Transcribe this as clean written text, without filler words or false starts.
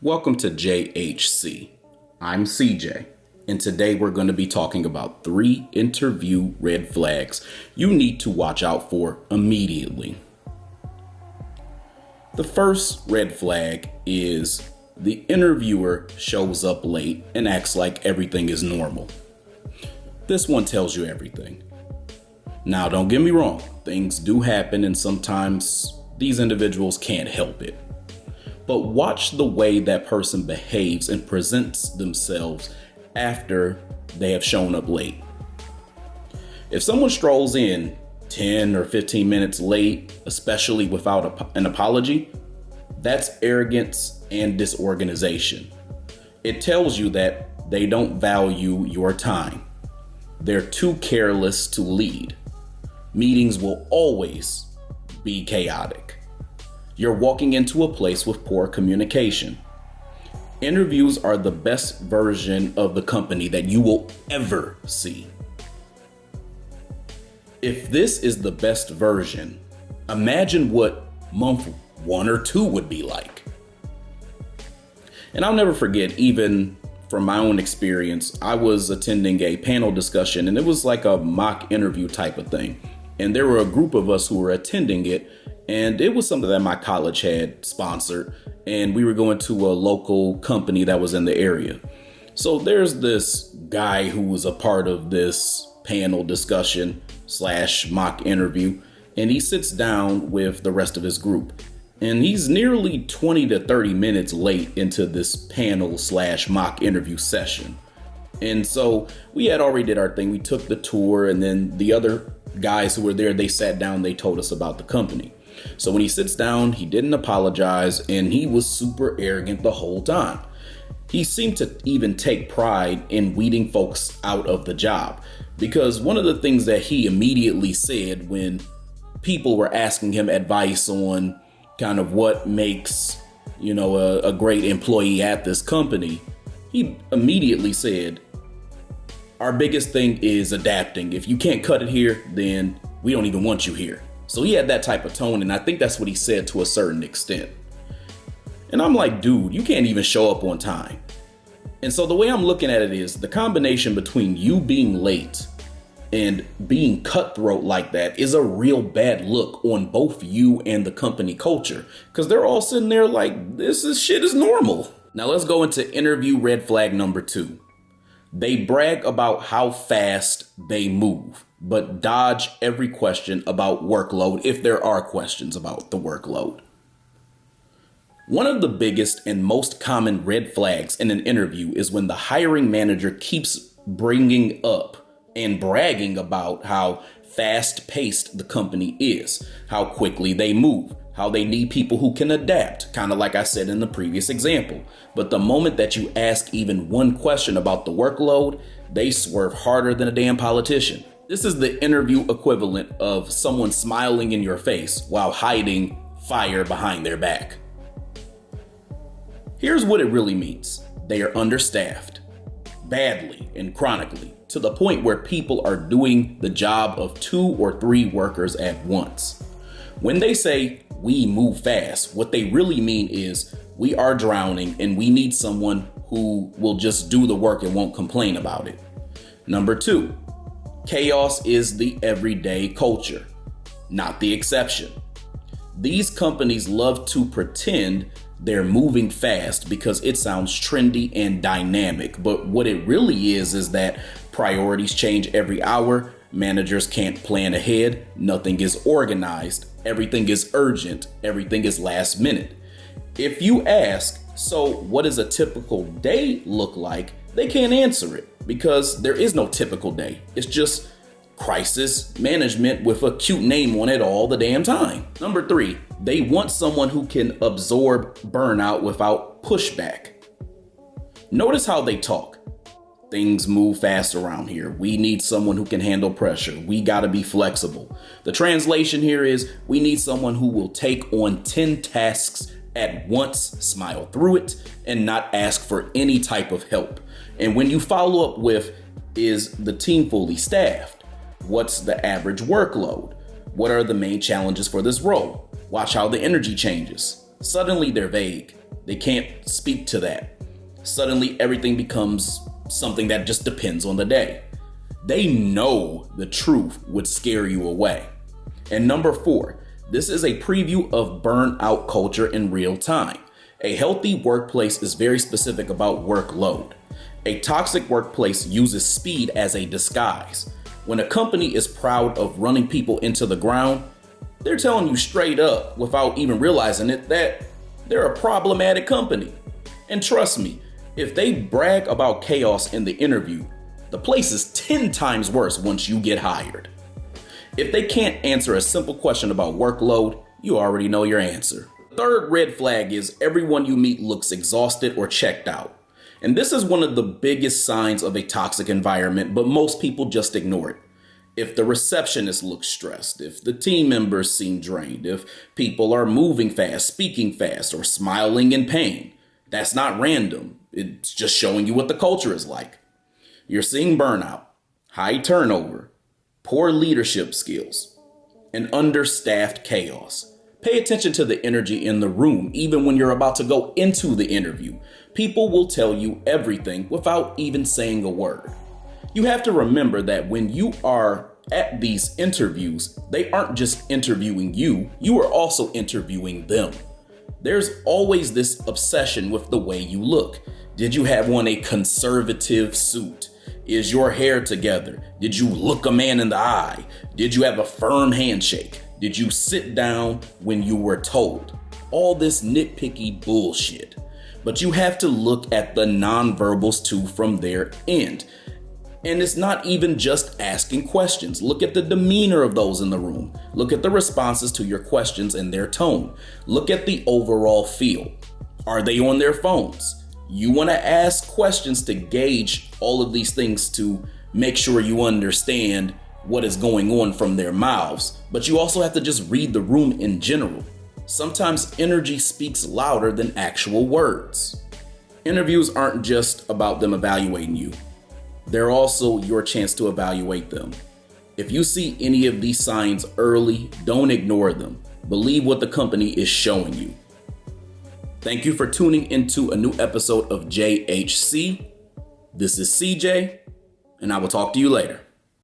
Welcome to JHC. I'm CJ, and today we're going to be talking about 3 interview red flags you need to watch out for immediately. The first red flag is the interviewer shows up late and acts like everything is normal. This one tells you everything. Now, don't get me wrong, things do happen and sometimes these individuals can't help it. But watch the way that person behaves and presents themselves after they have shown up late. If someone strolls in 10 or 15 minutes late, especially without an apology, that's arrogance and disorganization. It tells you that they don't value your time. They're too careless to lead. Meetings will always be chaotic. You're walking into a place with poor communication. Interviews are the best version of the company that you will ever see. If this is the best version, imagine what month 1 or 2 would be like. And I'll never forget, even from my own experience, I was attending a panel discussion and it was like a mock interview type of thing. And there were a group of us who were attending it. And it was something that my college had sponsored, and we were going to a local company that was in the area. So there's this guy who was a part of this panel discussion / mock interview, and he sits down with the rest of his group. And he's nearly 20 to 30 minutes late into this panel / mock interview session. And so we had already did our thing. We took the tour, and then the other guys who were there, they sat down, they told us about the company. So when he sits down, he didn't apologize, and he was super arrogant the whole time. He seemed to even take pride in weeding folks out of the job, because one of the things that he immediately said when people were asking him advice on kind of what makes, a great employee at this company, he immediately said, "Our biggest thing is adapting. If you can't cut it here, then we don't even want you here." So he had that type of tone, and I think that's what he said to a certain extent. And I'm like, dude, you can't even show up on time. And so the way I'm looking at it is the combination between you being late and being cutthroat like that is a real bad look on both you and the company culture, because they're all sitting there like, shit is normal. Now let's go into interview red flag number 2. They brag about how fast they move, but dodge every question about workload if there are questions about the workload. One of the biggest and most common red flags in an interview is when the hiring manager keeps bringing up and bragging about how fast-paced the company is, how quickly they move, how they need people who can adapt, kind of like I said in the previous example. But the moment that you ask even one question about the workload, they swerve harder than a damn politician. This is the interview equivalent of someone smiling in your face while hiding fire behind their back. Here's what it really means. They are understaffed, badly and chronically, to the point where people are doing the job of 2 or 3 workers at once. When they say, "we move fast," what they really mean is, we are drowning and we need someone who will just do the work and won't complain about it. Number 2, chaos is the everyday culture, not the exception. These companies love to pretend they're moving fast because it sounds trendy and dynamic. But what it really is that priorities change every hour. Managers can't plan ahead. Nothing is organized. Everything is urgent. Everything is last minute. If you ask, so what does a typical day look like? They can't answer it because there is no typical day. It's just crisis management with a cute name on it all the damn time. Number 3, they want someone who can absorb burnout without pushback. Notice how they talk. Things move fast around here. We need someone who can handle pressure. We got to be flexible. The translation here is we need someone who will take on 10 tasks at once, smile through it, and not ask for any type of help. And when you follow up with, is the team fully staffed? What's the average workload? What are the main challenges for this role? Watch how the energy changes. Suddenly they're vague. They can't speak to that. Suddenly everything becomes something that just depends on the day. They know the truth would scare you away. And number 4, this is a preview of burnout culture in real time. A healthy workplace is very specific about workload. A toxic workplace uses speed as a disguise. When a company is proud of running people into the ground, they're telling you straight up, without even realizing it, that they're a problematic company. And trust me, if they brag about chaos in the interview, the place is 10 times worse once you get hired. If they can't answer a simple question about workload, you already know your answer. The third red flag is everyone you meet looks exhausted or checked out. And this is one of the biggest signs of a toxic environment, but most people just ignore it. If the receptionist looks stressed, if the team members seem drained, if people are moving fast, speaking fast, or smiling in pain, that's not random. It's just showing you what the culture is like. You're seeing burnout, high turnover, poor leadership skills, and understaffed chaos. Pay attention to the energy in the room, even when you're about to go into the interview. People will tell you everything without even saying a word. You have to remember that when you are at these interviews, they aren't just interviewing you, you are also interviewing them. There's always this obsession with the way you look. Did you have on a conservative suit? Is your hair together? Did you look a man in the eye? Did you have a firm handshake? Did you sit down when you were told? All this nitpicky bullshit. But you have to look at the nonverbals too from their end. And it's not even just asking questions. Look at the demeanor of those in the room. Look at the responses to your questions and their tone. Look at the overall feel. Are they on their phones? You want to ask questions to gauge all of these things to make sure you understand what is going on from their mouths. But you also have to just read the room in general. Sometimes energy speaks louder than actual words. Interviews aren't just about them evaluating you. They're also your chance to evaluate them. If you see any of these signs early, don't ignore them. Believe what the company is showing you. Thank you for tuning into a new episode of JHC. This is CJ, and I will talk to you later.